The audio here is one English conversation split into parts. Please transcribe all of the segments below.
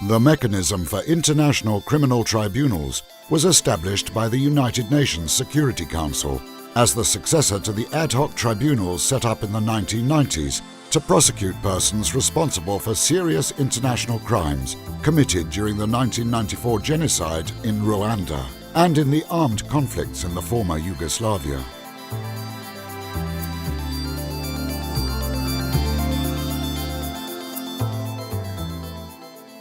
The mechanism for international criminal tribunals was established by the United Nations Security Council as the successor to the ad hoc tribunals set up in the 1990s to prosecute persons responsible for serious international crimes committed during the 1994 genocide in Ruanda and in the armed conflicts in the former Yugoslavia.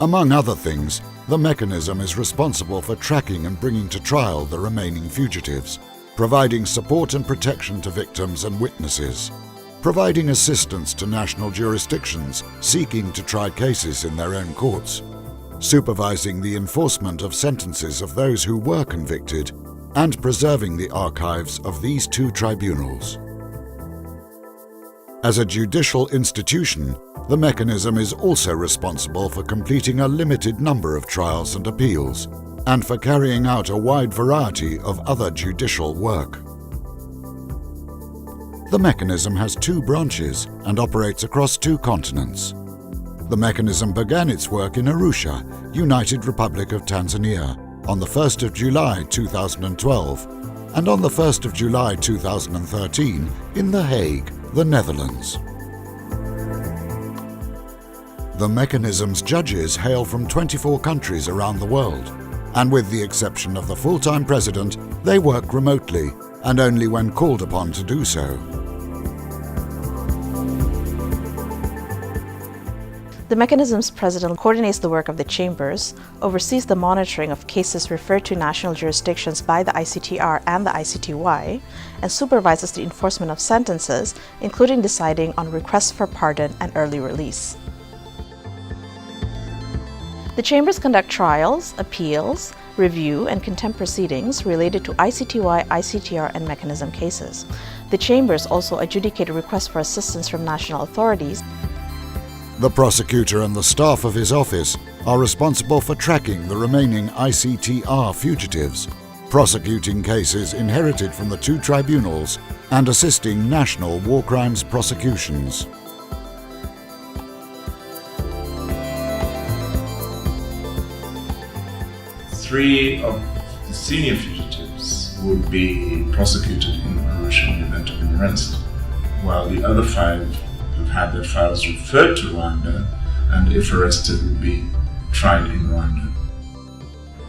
Among other things, the mechanism is responsible for tracking and bringing to trial the remaining fugitives, providing support and protection to victims and witnesses, providing assistance to national jurisdictions seeking to try cases in their own courts, supervising the enforcement of sentences of those who were convicted, and preserving the archives of these two tribunals. As a judicial institution, the mechanism is also responsible for completing a limited number of trials and appeals, and for carrying out a wide variety of other judicial work. The mechanism has two branches and operates across two continents. The mechanism began its work in Arusha, United Republic of Tanzania, on the 1st of July 2012, and on the 1st of July 2013 in The Hague, the Netherlands. The mechanism's judges hail from 24 countries around the world, and with the exception of the full-time president, they work remotely and only when called upon to do so. The mechanism's president coordinates the work of the chambers, oversees the monitoring of cases referred to national jurisdictions by the ICTR and the ICTY, and supervises the enforcement of sentences, including deciding on requests for pardon and early release. The chambers conduct trials, appeals, review, and contempt proceedings related to ICTY, ICTR, and mechanism cases. The chambers also adjudicate requests for assistance from national authorities. The prosecutor and the staff of his office are responsible for tracking the remaining ICTR fugitives, prosecuting cases inherited from the two tribunals, and assisting national war crimes prosecutions. Three of the senior fugitives would be prosecuted in Arusha in the event of an arrest, while the other five have had their files referred to Rwanda and, if arrested, would be tried in Rwanda.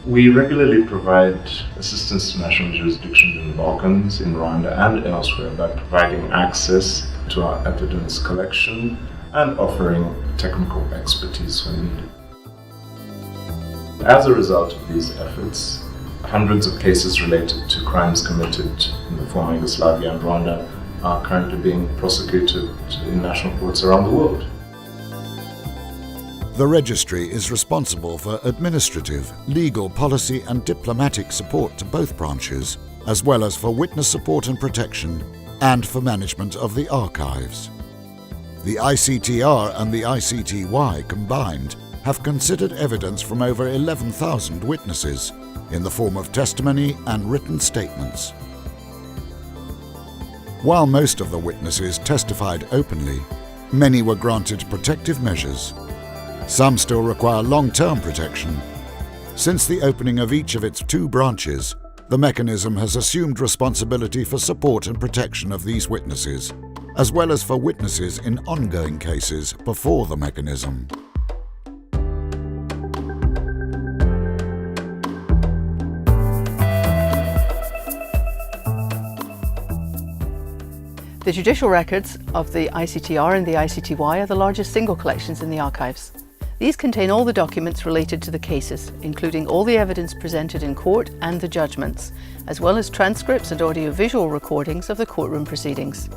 We regularly provide assistance to national jurisdictions in the Balkans, in Rwanda and elsewhere by providing access to our evidence collection and offering technical expertise when needed. As a result of these efforts, hundreds of cases related to crimes committed in the former Yugoslavia and Rwanda are currently being prosecuted in national courts around the world. The registry is responsible for administrative, legal, policy and diplomatic support to both branches, as well as for witness support and protection, and for management of the archives. The ICTR and the ICTY combined have considered evidence from over 11,000 witnesses in the form of testimony and written statements. While most of the witnesses testified openly, many were granted protective measures. Some still require long-term protection. Since the opening of each of its two branches, the mechanism has assumed responsibility for support and protection of these witnesses, as well as for witnesses in ongoing cases before the mechanism. The judicial records of the ICTR and the ICTY are the largest single collections in the archives. These contain all the documents related to the cases, including all the evidence presented in court and the judgments, as well as transcripts and audio-visual recordings of the courtroom proceedings.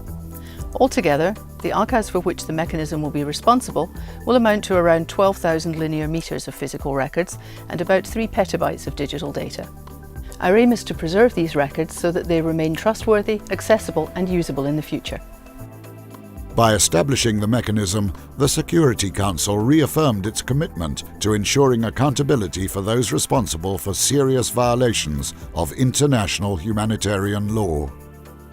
Altogether, the archives for which the mechanism will be responsible will amount to around 12,000 linear meters of physical records and about 3 petabytes of digital data. Our aim is to preserve these records so that they remain trustworthy, accessible and usable in the future. By establishing the mechanism, the Security Council reaffirmed its commitment to ensuring accountability for those responsible for serious violations of international humanitarian law.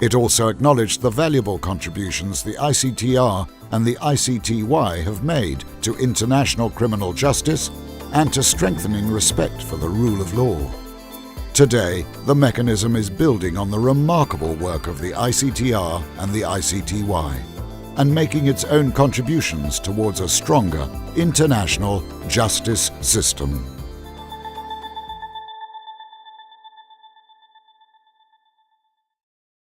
It also acknowledged the valuable contributions the ICTR and the ICTY have made to international criminal justice, and to strengthening respect for the rule of law. Today, the mechanism is building on the remarkable work of the ICTR and the ICTY, and making its own contributions towards a stronger international justice system.